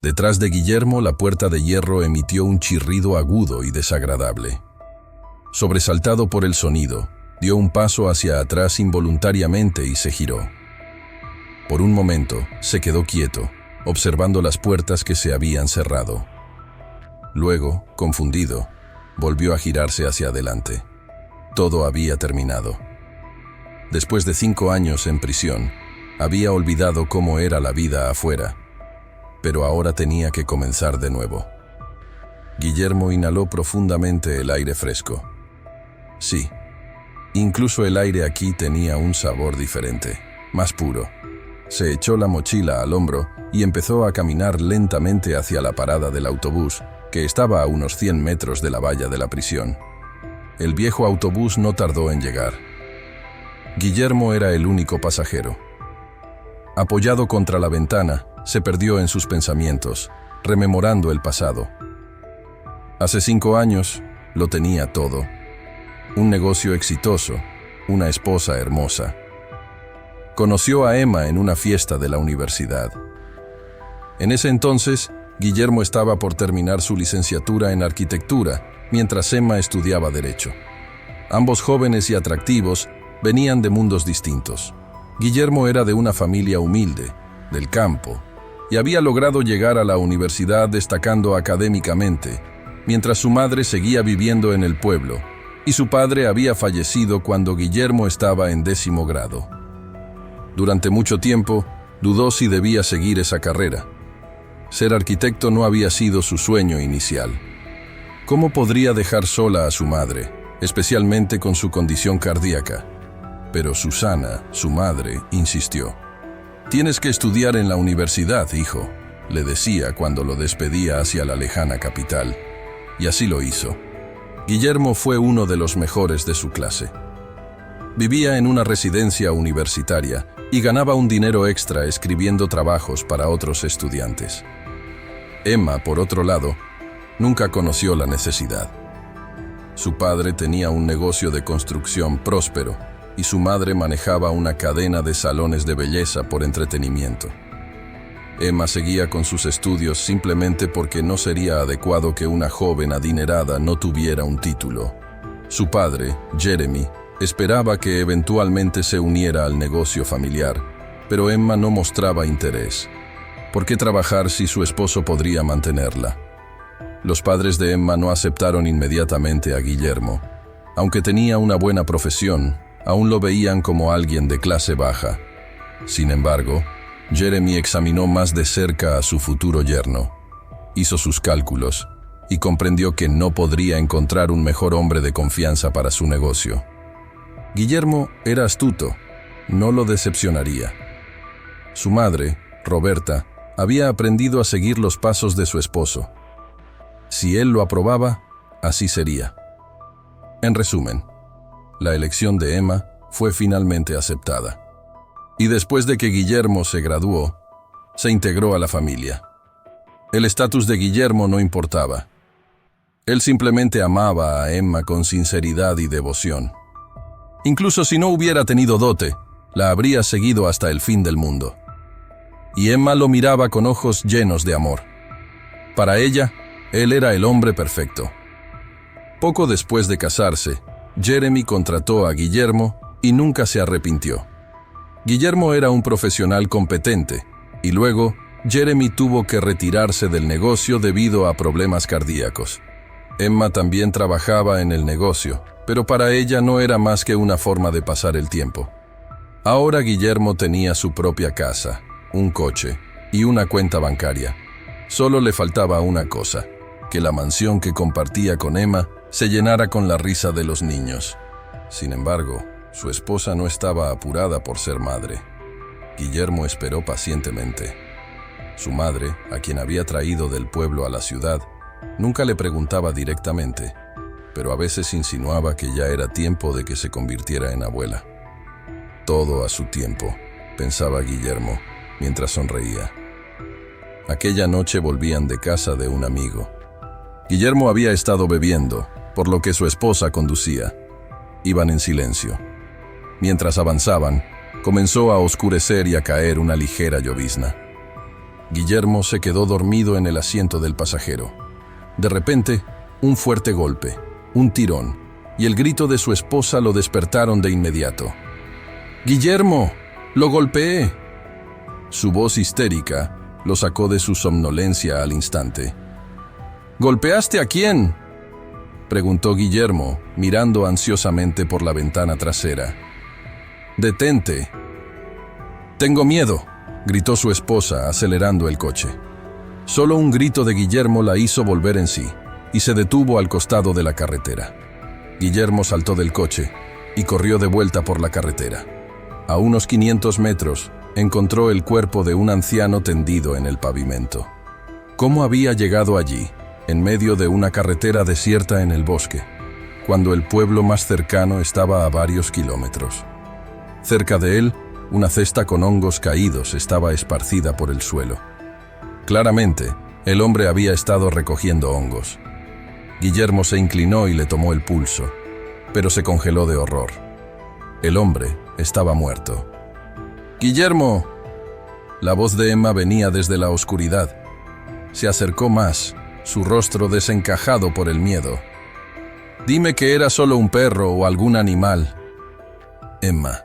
Detrás de Guillermo, la puerta de hierro emitió un chirrido agudo y desagradable. Sobresaltado por el sonido, dio un paso hacia atrás involuntariamente y se giró. Por un momento, se quedó quieto, observando las puertas que se habían cerrado. Luego, confundido, volvió a girarse hacia adelante. Todo había terminado. Después de 5 años en prisión, había olvidado cómo era la vida afuera, pero ahora tenía que comenzar de nuevo. Guillermo inhaló profundamente el aire fresco. Sí, incluso el aire aquí tenía un sabor diferente, más puro. Se echó la mochila al hombro y empezó a caminar lentamente hacia la parada del autobús, que estaba a unos 100 metros de la valla de la prisión. El viejo autobús no tardó en llegar. Guillermo era el único pasajero. Apoyado contra la ventana, se perdió en sus pensamientos, rememorando el pasado. Hace 5 años, lo tenía todo. Un negocio exitoso, una esposa hermosa. Conoció a Emma en una fiesta de la universidad. En ese entonces, Guillermo estaba por terminar su licenciatura en arquitectura, mientras Emma estudiaba Derecho. Ambos jóvenes y atractivos venían de mundos distintos. Guillermo era de una familia humilde, del campo, y había logrado llegar a la universidad destacando académicamente, mientras su madre seguía viviendo en el pueblo, y su padre había fallecido cuando Guillermo estaba en 10º grado. Durante mucho tiempo, dudó si debía seguir esa carrera. Ser arquitecto no había sido su sueño inicial. ¿Cómo podría dejar sola a su madre, especialmente con su condición cardíaca? Pero Susana, su madre, insistió. «Tienes que estudiar en la universidad, hijo», le decía cuando lo despedía hacia la lejana capital. Y así lo hizo. Guillermo fue uno de los mejores de su clase. Vivía en una residencia universitaria y ganaba un dinero extra escribiendo trabajos para otros estudiantes. Emma, por otro lado, nunca conoció la necesidad. Su padre tenía un negocio de construcción próspero y su madre manejaba una cadena de salones de belleza por entretenimiento. Emma seguía con sus estudios simplemente porque no sería adecuado que una joven adinerada no tuviera un título. Su padre, Jeremy, esperaba que eventualmente se uniera al negocio familiar, pero Emma no mostraba interés. ¿Por qué trabajar si su esposo podría mantenerla? Los padres de Emma no aceptaron inmediatamente a Guillermo. Aunque tenía una buena profesión, aún lo veían como alguien de clase baja. Sin embargo, Jeremy examinó más de cerca a su futuro yerno. Hizo sus cálculos y comprendió que no podría encontrar un mejor hombre de confianza para su negocio. Guillermo era astuto, no lo decepcionaría. Su madre, Roberta, había aprendido a seguir los pasos de su esposo. Si él lo aprobaba, así sería. En resumen, la elección de Emma fue finalmente aceptada. Y después de que Guillermo se graduó, se integró a la familia. El estatus de Guillermo no importaba. Él simplemente amaba a Emma con sinceridad y devoción. Incluso si no hubiera tenido dote, la habría seguido hasta el fin del mundo. Y Emma lo miraba con ojos llenos de amor. Para ella, él era el hombre perfecto. Poco después de casarse, Jeremy contrató a Guillermo y nunca se arrepintió. Guillermo era un profesional competente, y luego Jeremy tuvo que retirarse del negocio debido a problemas cardíacos. Emma también trabajaba en el negocio, pero para ella no era más que una forma de pasar el tiempo. Ahora Guillermo tenía su propia casa, un coche y una cuenta bancaria. Solo le faltaba una cosa, que la mansión que compartía con Emma se llenara con la risa de los niños. Sin embargo, su esposa no estaba apurada por ser madre. Guillermo esperó pacientemente. Su madre, a quien había traído del pueblo a la ciudad, nunca le preguntaba directamente, pero a veces insinuaba que ya era tiempo de que se convirtiera en abuela. Todo a su tiempo, pensaba Guillermo, mientras sonreía. Aquella noche volvían de casa de un amigo. Guillermo había estado bebiendo, por lo que su esposa conducía. Iban en silencio. Mientras avanzaban, comenzó a oscurecer y a caer una ligera llovizna. Guillermo se quedó dormido en el asiento del pasajero. De repente, un fuerte golpe, un tirón, y el grito de su esposa lo despertaron de inmediato. «¡Guillermo! ¡Lo golpeé!». Su voz histérica lo sacó de su somnolencia al instante. «¿Golpeaste a quién?», preguntó Guillermo, mirando ansiosamente por la ventana trasera. «Detente». «Tengo miedo», gritó su esposa, acelerando el coche. Solo un grito de Guillermo la hizo volver en sí, y se detuvo al costado de la carretera. Guillermo saltó del coche y corrió de vuelta por la carretera. A unos 500 metros, encontró el cuerpo de un anciano tendido en el pavimento. ¿Cómo había llegado allí, en medio de una carretera desierta en el bosque, cuando el pueblo más cercano estaba a varios kilómetros? Cerca de él, una cesta con hongos caídos estaba esparcida por el suelo. Claramente, el hombre había estado recogiendo hongos. Guillermo se inclinó y le tomó el pulso, pero se congeló de horror. El hombre estaba muerto. «¡Guillermo!». La voz de Emma venía desde la oscuridad. Se acercó más, su rostro desencajado por el miedo. «Dime que era solo un perro o algún animal». «Emma,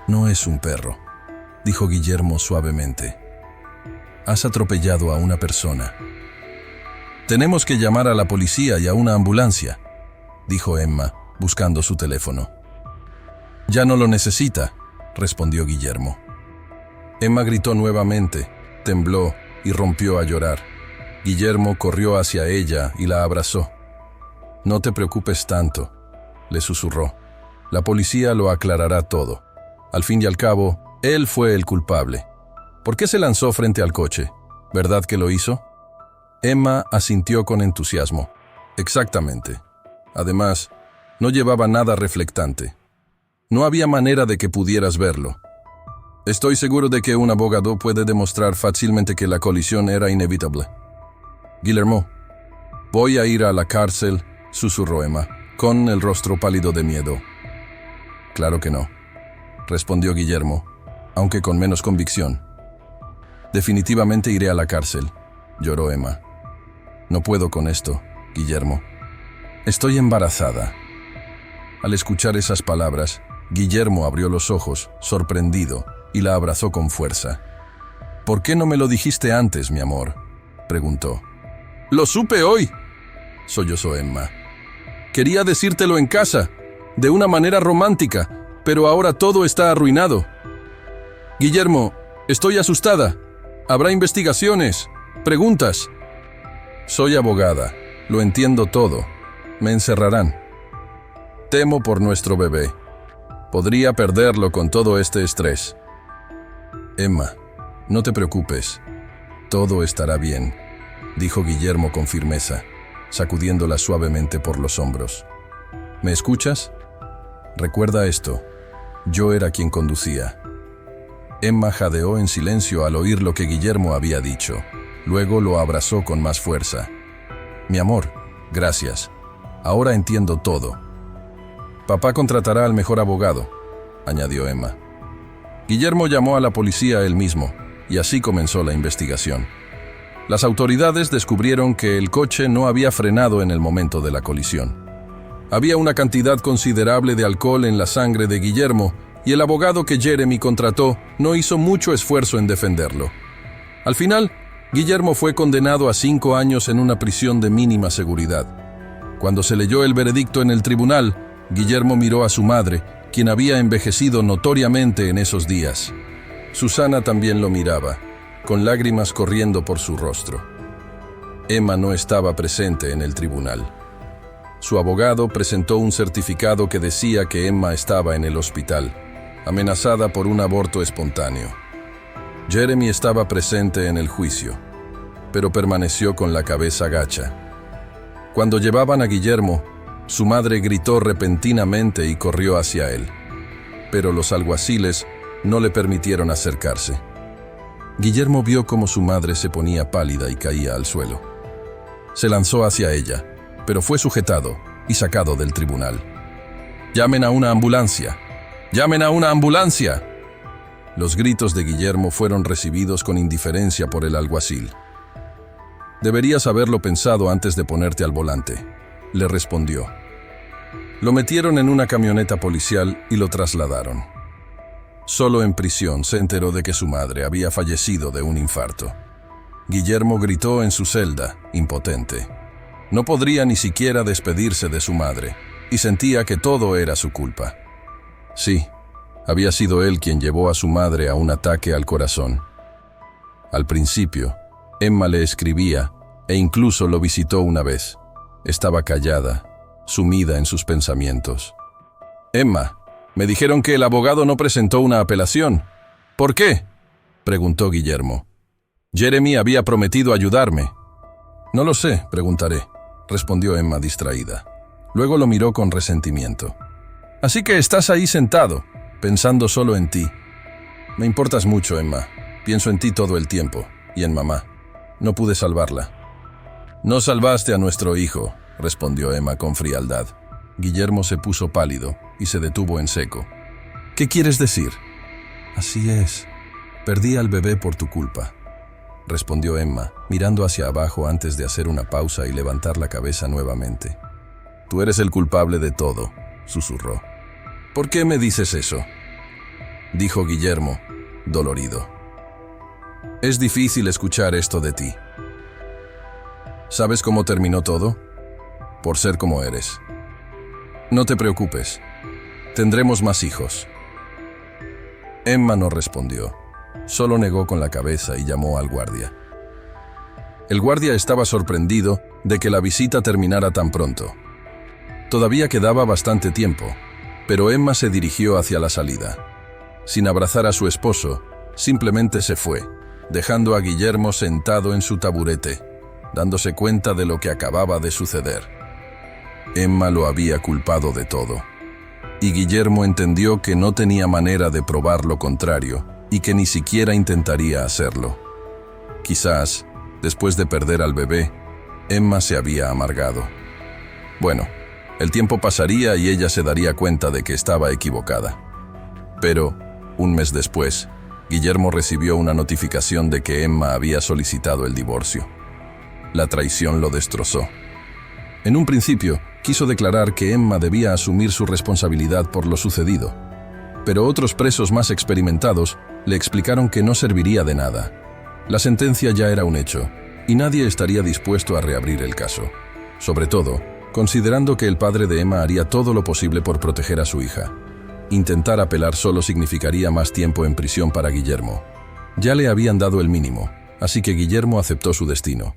no es un perro», dijo Guillermo suavemente. «Has atropellado a una persona». «Tenemos que llamar a la policía y a una ambulancia», dijo Emma, buscando su teléfono. «Ya no lo necesita», respondió Guillermo. Emma gritó nuevamente, tembló y rompió a llorar. Guillermo corrió hacia ella y la abrazó. «No te preocupes tanto», le susurró. «La policía lo aclarará todo. Al fin y al cabo, él fue el culpable. ¿Por qué se lanzó frente al coche? ¿Verdad que lo hizo?». Emma asintió con entusiasmo. «Exactamente. Además, no llevaba nada reflectante. No había manera de que pudieras verlo. Estoy seguro de que un abogado puede demostrar fácilmente que la colisión era inevitable». «Guillermo, voy a ir a la cárcel», susurró Emma, con el rostro pálido de miedo. «Claro que no», respondió Guillermo, aunque con menos convicción. «Definitivamente iré a la cárcel», lloró Emma. «No puedo con esto, Guillermo. Estoy embarazada». Al escuchar esas palabras, Guillermo abrió los ojos, sorprendido, y la abrazó con fuerza. «¿Por qué no me lo dijiste antes, mi amor?», preguntó. «Lo supe hoy», sollozó Emma. «Quería decírtelo en casa, de una manera romántica, pero ahora todo está arruinado. Guillermo, estoy asustada. Habrá investigaciones, preguntas». «Soy abogada, lo entiendo todo. Me encerrarán. Temo por nuestro bebé. Podría perderlo con todo este estrés». «Emma, no te preocupes. Todo estará bien», dijo Guillermo con firmeza, sacudiéndola suavemente por los hombros. «¿Me escuchas? Recuerda esto. Yo era quien conducía». Emma jadeó en silencio al oír lo que Guillermo había dicho. Luego lo abrazó con más fuerza. «Mi amor, gracias. Ahora entiendo todo. Papá contratará al mejor abogado», añadió Emma. Guillermo llamó a la policía él mismo, y así comenzó la investigación. Las autoridades descubrieron que el coche no había frenado en el momento de la colisión. Había una cantidad considerable de alcohol en la sangre de Guillermo, y el abogado que Jeremy contrató no hizo mucho esfuerzo en defenderlo. Al final, Guillermo fue condenado a 5 años en una prisión de mínima seguridad. Cuando se leyó el veredicto en el tribunal, Guillermo miró a su madre, quien había envejecido notoriamente en esos días. Susana también lo miraba, con lágrimas corriendo por su rostro. Emma no estaba presente en el tribunal. Su abogado presentó un certificado que decía que Emma estaba en el hospital, amenazada por un aborto espontáneo. Jeremy estaba presente en el juicio, pero permaneció con la cabeza gacha. Cuando llevaban a Guillermo, su madre gritó repentinamente y corrió hacia él, pero los alguaciles no le permitieron acercarse. Guillermo vio cómo su madre se ponía pálida y caía al suelo. Se lanzó hacia ella, pero fue sujetado y sacado del tribunal. «¡Llamen a una ambulancia! ¡Llamen a una ambulancia!». Los gritos de Guillermo fueron recibidos con indiferencia por el alguacil. «Deberías haberlo pensado antes de ponerte al volante», le respondió. Lo metieron en una camioneta policial y lo trasladaron. Solo en prisión se enteró de que su madre había fallecido de un infarto. Guillermo gritó en su celda, impotente. No podría ni siquiera despedirse de su madre, y sentía que todo era su culpa. Sí, había sido él quien llevó a su madre a un ataque al corazón. Al principio, Emma le escribía e incluso lo visitó una vez. Estaba callada, sumida en sus pensamientos. «Emma, me dijeron que el abogado no presentó una apelación. ¿Por qué?», preguntó Guillermo. «Jeremy había prometido ayudarme». «No lo sé, preguntaré», respondió Emma distraída. Luego lo miró con resentimiento. «Así que estás ahí sentado, pensando solo en ti». «Me importas mucho, Emma. Pienso en ti todo el tiempo, y en mamá. No pude salvarla». «No salvaste a nuestro hijo», respondió Emma con frialdad. Guillermo se puso pálido y se detuvo en seco. «¿Qué quieres decir?» «Así es. Perdí al bebé por tu culpa», respondió Emma, mirando hacia abajo antes de hacer una pausa y levantar la cabeza nuevamente. «Tú eres el culpable de todo», susurró. «¿Por qué me dices eso?», dijo Guillermo, dolorido. «Es difícil escuchar esto de ti. ¿Sabes cómo terminó todo? Por ser como eres. No te preocupes. Tendremos más hijos». Emma no respondió. Solo negó con la cabeza y llamó al guardia. El guardia estaba sorprendido de que la visita terminara tan pronto. Todavía quedaba bastante tiempo, pero Emma se dirigió hacia la salida. Sin abrazar a su esposo, simplemente se fue, dejando a Guillermo sentado en su taburete, dándose cuenta de lo que acababa de suceder. Emma lo había culpado de todo, y Guillermo entendió que no tenía manera de probar lo contrario y que ni siquiera intentaría hacerlo. Quizás, después de perder al bebé, Emma se había amargado. Bueno, el tiempo pasaría y ella se daría cuenta de que estaba equivocada. Pero, un mes después, Guillermo recibió una notificación de que Emma había solicitado el divorcio. La traición lo destrozó. En un principio, quiso declarar que Emma debía asumir su responsabilidad por lo sucedido, pero otros presos más experimentados le explicaron que no serviría de nada. La sentencia ya era un hecho, y nadie estaría dispuesto a reabrir el caso, sobre todo considerando que el padre de Emma haría todo lo posible por proteger a su hija. Intentar apelar solo significaría más tiempo en prisión para Guillermo. Ya le habían dado el mínimo, así que Guillermo aceptó su destino.